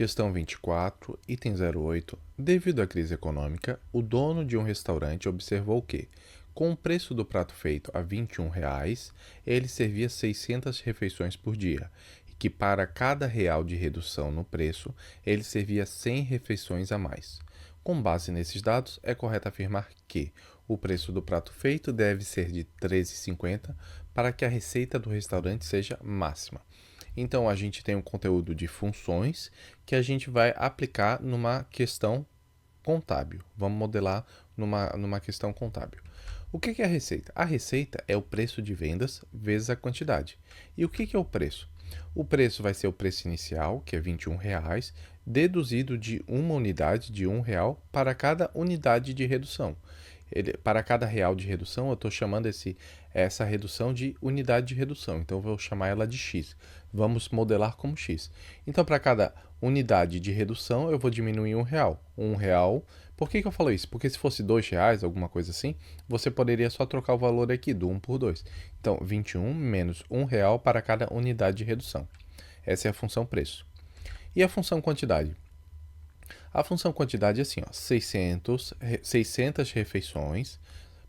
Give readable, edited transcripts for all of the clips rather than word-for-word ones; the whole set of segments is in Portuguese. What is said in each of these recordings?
Questão 24, item 08. Devido à crise econômica, o dono de um restaurante observou que, com o preço do prato feito a R$ 21, ele servia 600 refeições por dia, e que para cada real de redução no preço, ele servia 100 refeições a mais. Com base nesses dados, é correto afirmar que o preço do prato feito deve ser de R$ 13,50 para que a receita do restaurante seja máxima. Então, a gente tem um conteúdo de funções que a gente vai aplicar numa questão contábil. Vamos modelar numa questão contábil. O que é a receita? A receita é o preço de vendas vezes a quantidade. E o que é o preço? O preço vai ser o preço inicial, que é R$ 21, deduzido de uma unidade de R$ 1 para cada unidade de redução. Para cada real de redução, eu estou chamando essa redução de unidade de redução. Então, eu vou chamar ela de x. Vamos modelar como x. Então, para cada unidade de redução, eu vou diminuir R$ 1. R$ 1. Por que eu falo isso? Porque se fosse R$ 2, alguma coisa assim, você poderia só trocar o valor aqui do 1 por 2. Então, 21 menos R$ 1 para cada unidade de redução. Essa é a função preço. E a função quantidade? A função quantidade é assim, ó, 600 refeições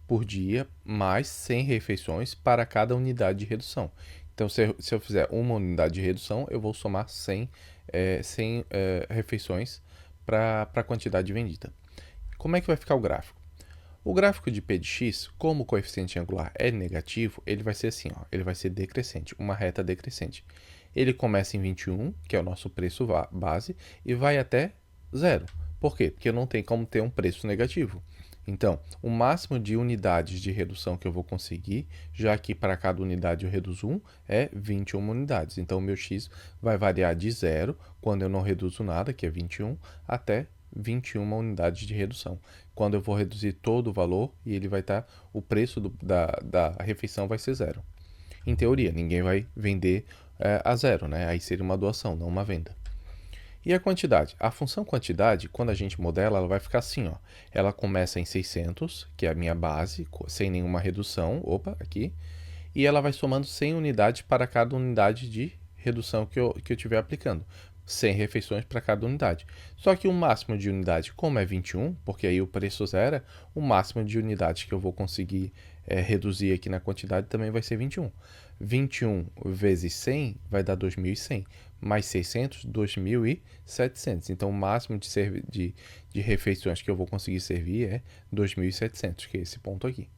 por dia, mais 100 refeições para cada unidade de redução. Então, se eu fizer uma unidade de redução, eu vou somar 100 refeições para a quantidade vendida. Como é que vai ficar o gráfico? O gráfico de P de x, como o coeficiente angular é negativo, ele vai ser assim, ó, ele vai ser decrescente, uma reta decrescente. Ele começa em 21, que é o nosso preço base, e vai até 0. Por quê? Porque não tem como ter um preço negativo. Então, o máximo de unidades de redução que eu vou conseguir, já que para cada unidade eu reduzo 1, é 21 unidades. Então, o meu x vai variar de 0, quando eu não reduzo nada, que é 21, até 21 unidades de redução. Quando eu vou reduzir todo o valor, e ele vai estar, o preço da refeição vai ser 0. Em teoria, ninguém vai vender a 0, né? Aí seria uma doação, não uma venda. E a quantidade? A função quantidade, quando a gente modela, ela vai ficar assim, ó. Ela começa em 600, que é a minha base, sem nenhuma redução, aqui, e ela vai somando 100 unidades para cada unidade de redução que eu estiver aplicando. 100 refeições para cada unidade. Só que o máximo de unidade, como é 21, porque aí o preço zera, o máximo de unidades que eu vou conseguir reduzir aqui na quantidade também vai ser 21. 21 vezes 100 vai dar 2.100, mais 600, 2.700. Então, o máximo de refeições que eu vou conseguir servir é 2.700, que é esse ponto aqui.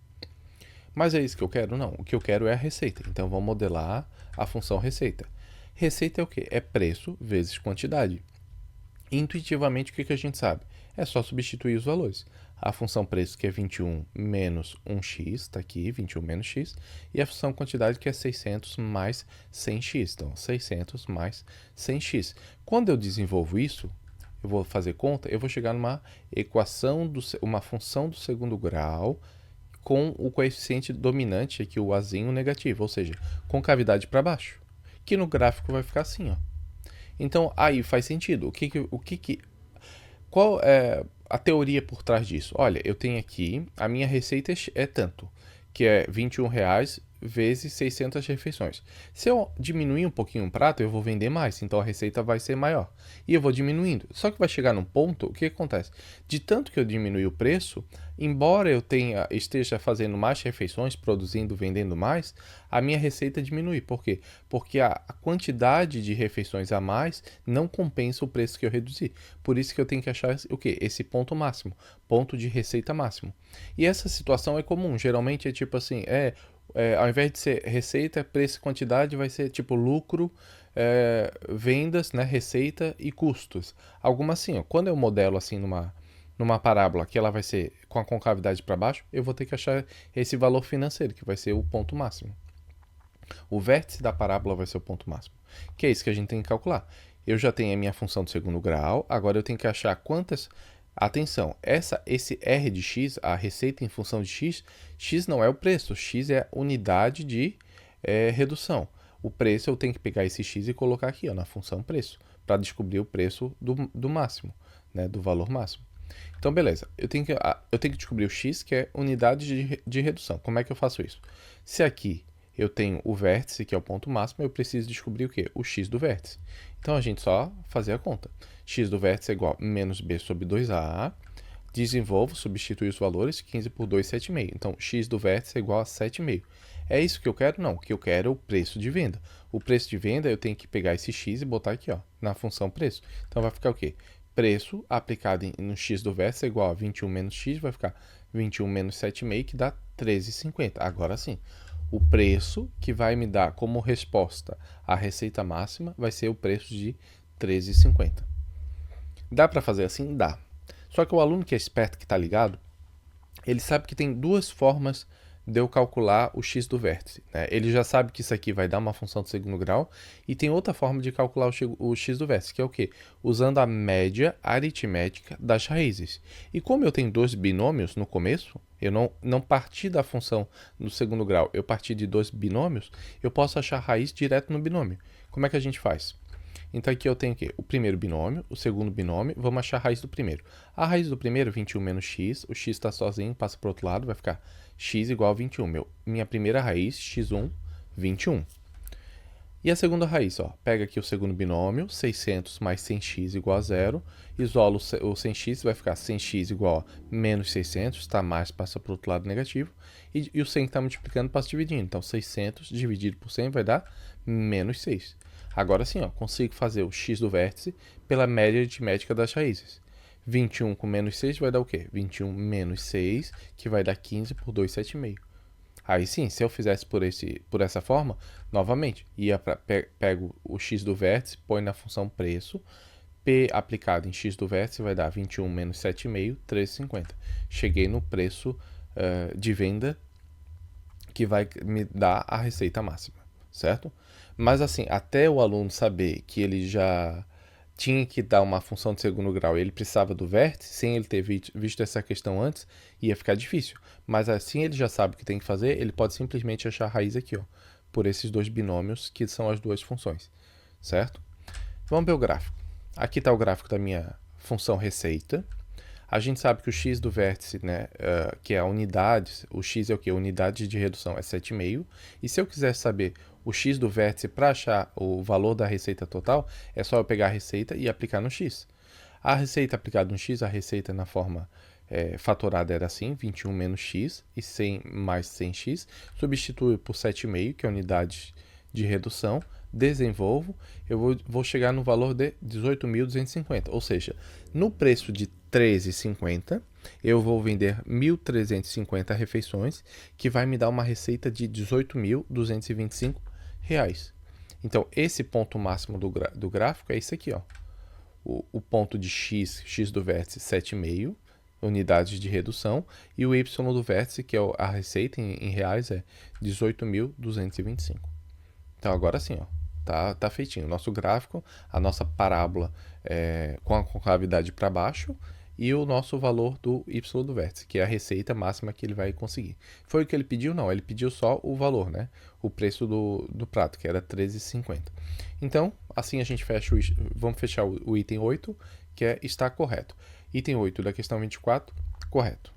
Mas é isso que eu quero? Não. O que eu quero é a receita. Então, vamos modelar a função receita. Receita é o quê? É preço vezes quantidade. Intuitivamente, o que a gente sabe? É só substituir os valores. A função preço, que é 21 menos 1x, está aqui, 21 menos x, e a função quantidade, que é 600 mais 100x. Então, 600 mais 100x. Quando eu desenvolvo isso, eu vou fazer conta, eu vou chegar numa equação, uma função do segundo grau, com o coeficiente dominante, aqui o azinho negativo, ou seja, com cavidade para baixo, que no gráfico vai ficar assim, ó. Então, aí faz sentido. Qual é a teoria por trás disso? Olha, eu tenho aqui, a minha receita é tanto, que é R$ 21 vezes 600 refeições. Se eu diminuir um pouquinho o prato, eu vou vender mais, então a receita vai ser maior. E eu vou diminuindo. Só que vai chegar num ponto, o que acontece? De tanto que eu diminuir o preço, embora eu esteja fazendo mais refeições, produzindo, vendendo mais, a minha receita diminui. Por quê? Porque a quantidade de refeições a mais não compensa o preço que eu reduzi. Por isso que eu tenho que achar o quê? Esse ponto máximo, ponto de receita máximo. E essa situação é comum, geralmente é tipo assim, ao invés de ser receita, preço e quantidade, vai ser tipo lucro, vendas, né, receita e custos. Alguma assim, ó, quando eu modelo assim numa parábola que ela vai ser com a concavidade para baixo, eu vou ter que achar esse valor financeiro, que vai ser o ponto máximo. O vértice da parábola vai ser o ponto máximo, que é isso que a gente tem que calcular. Eu já tenho a minha função do segundo grau, agora eu tenho que achar quantas... Atenção, esse R de x, a receita em função de x, x não é o preço, x é a unidade de redução. O preço eu tenho que pegar esse x e colocar aqui, ó, na função preço, para descobrir o preço do máximo, né, do valor máximo. Então, beleza, eu tenho que descobrir o x, que é unidade de redução. Como é que eu faço isso? Se aqui eu tenho o vértice, que é o ponto máximo, eu preciso descobrir o quê? O x do vértice. Então, a gente só fazer a conta. X do vértice é igual a menos b sobre 2a. Desenvolvo, substitui os valores, 15 por 2, 7,5. Então, x do vértice é igual a 7,5. É isso que eu quero? Não. O que eu quero é o preço de venda. O preço de venda, eu tenho que pegar esse x e botar aqui, ó, na função preço. Então, vai ficar o quê? Preço aplicado no x do vértice é igual a 21 menos x, vai ficar 21 menos 7,5, que dá 13,50. Agora sim, o preço que vai me dar como resposta à receita máxima vai ser o preço de 13,50. Dá para fazer assim? Dá. Só que o aluno que é esperto, que está ligado, ele sabe que tem duas formas de eu calcular o x do vértice, né? Ele já sabe que isso aqui vai dar uma função de segundo grau e tem outra forma de calcular o x do vértice, que é o quê? Usando a média aritmética das raízes. E como eu tenho dois binômios no começo, eu não parti da função no segundo grau, eu parti de dois binômios, eu posso achar a raiz direto no binômio. Como é que a gente faz? Então aqui eu tenho o quê? O primeiro binômio, o segundo binômio, vamos achar a raiz do primeiro. A raiz do primeiro, 21 menos x, o x está sozinho, passa para o outro lado, vai ficar x igual a 21. Minha primeira raiz, x1, 21. E a segunda raiz, ó, pega aqui o segundo binômio, 600 mais 100x igual a 0, isolo o 100x, vai ficar 100x igual a menos 600, está mais, passa para o outro lado negativo, e o 100 que está multiplicando passa dividindo, então 600 dividido por 100 vai dar menos 6. Agora sim, ó, consigo fazer o x do vértice pela média aritmética das raízes. 21 com menos 6 vai dar o quê? 21 menos 6, que vai dar 15 por 2, 7,5. Aí sim, se eu fizesse por essa forma, novamente, pego o x do vértice, põe na função preço, P aplicado em x do vértice vai dar 21 menos 7,5, 13,50. Cheguei no preço de venda que vai me dar a receita máxima, certo? Mas assim, até o aluno saber que ele já tinha que dar uma função de segundo grau e ele precisava do vértice, sem ele ter visto essa questão antes, ia ficar difícil. Mas assim ele já sabe o que tem que fazer, ele pode simplesmente achar a raiz aqui, ó, por esses dois binômios, que são as duas funções, certo? Vamos ver o gráfico. Aqui está o gráfico da minha função receita. A gente sabe que o x do vértice, né, que é a unidade, o x é o que? Unidade de redução é 7,5. E se eu quiser saber o x do vértice para achar o valor da receita total, é só eu pegar a receita e aplicar no x. A receita aplicada no x, a receita na forma fatorada era assim, 21 menos x e 100 mais 100x. Substitui por 7,5, que é a unidade de redução. Desenvolvo, eu vou chegar no valor de 18.250, ou seja, no preço de 13,50, eu vou vender 1.350 refeições, que vai me dar uma receita de 18.225 reais. Então, esse ponto máximo do gráfico é esse aqui, ó. O ponto de x do vértice 7,5, unidades de redução, e o y do vértice, que é a receita em reais, é 18.225. Então, agora sim, ó. Tá feitinho. O nosso gráfico, a nossa parábola com a concavidade para baixo e o nosso valor do y do vértice, que é a receita máxima que ele vai conseguir. Foi o que ele pediu? Não, ele pediu só o valor, né? O preço do prato, que era 13,50. Então, assim a gente fecha vamos fechar o item 8, que está correto. Item 8 da questão 24, correto.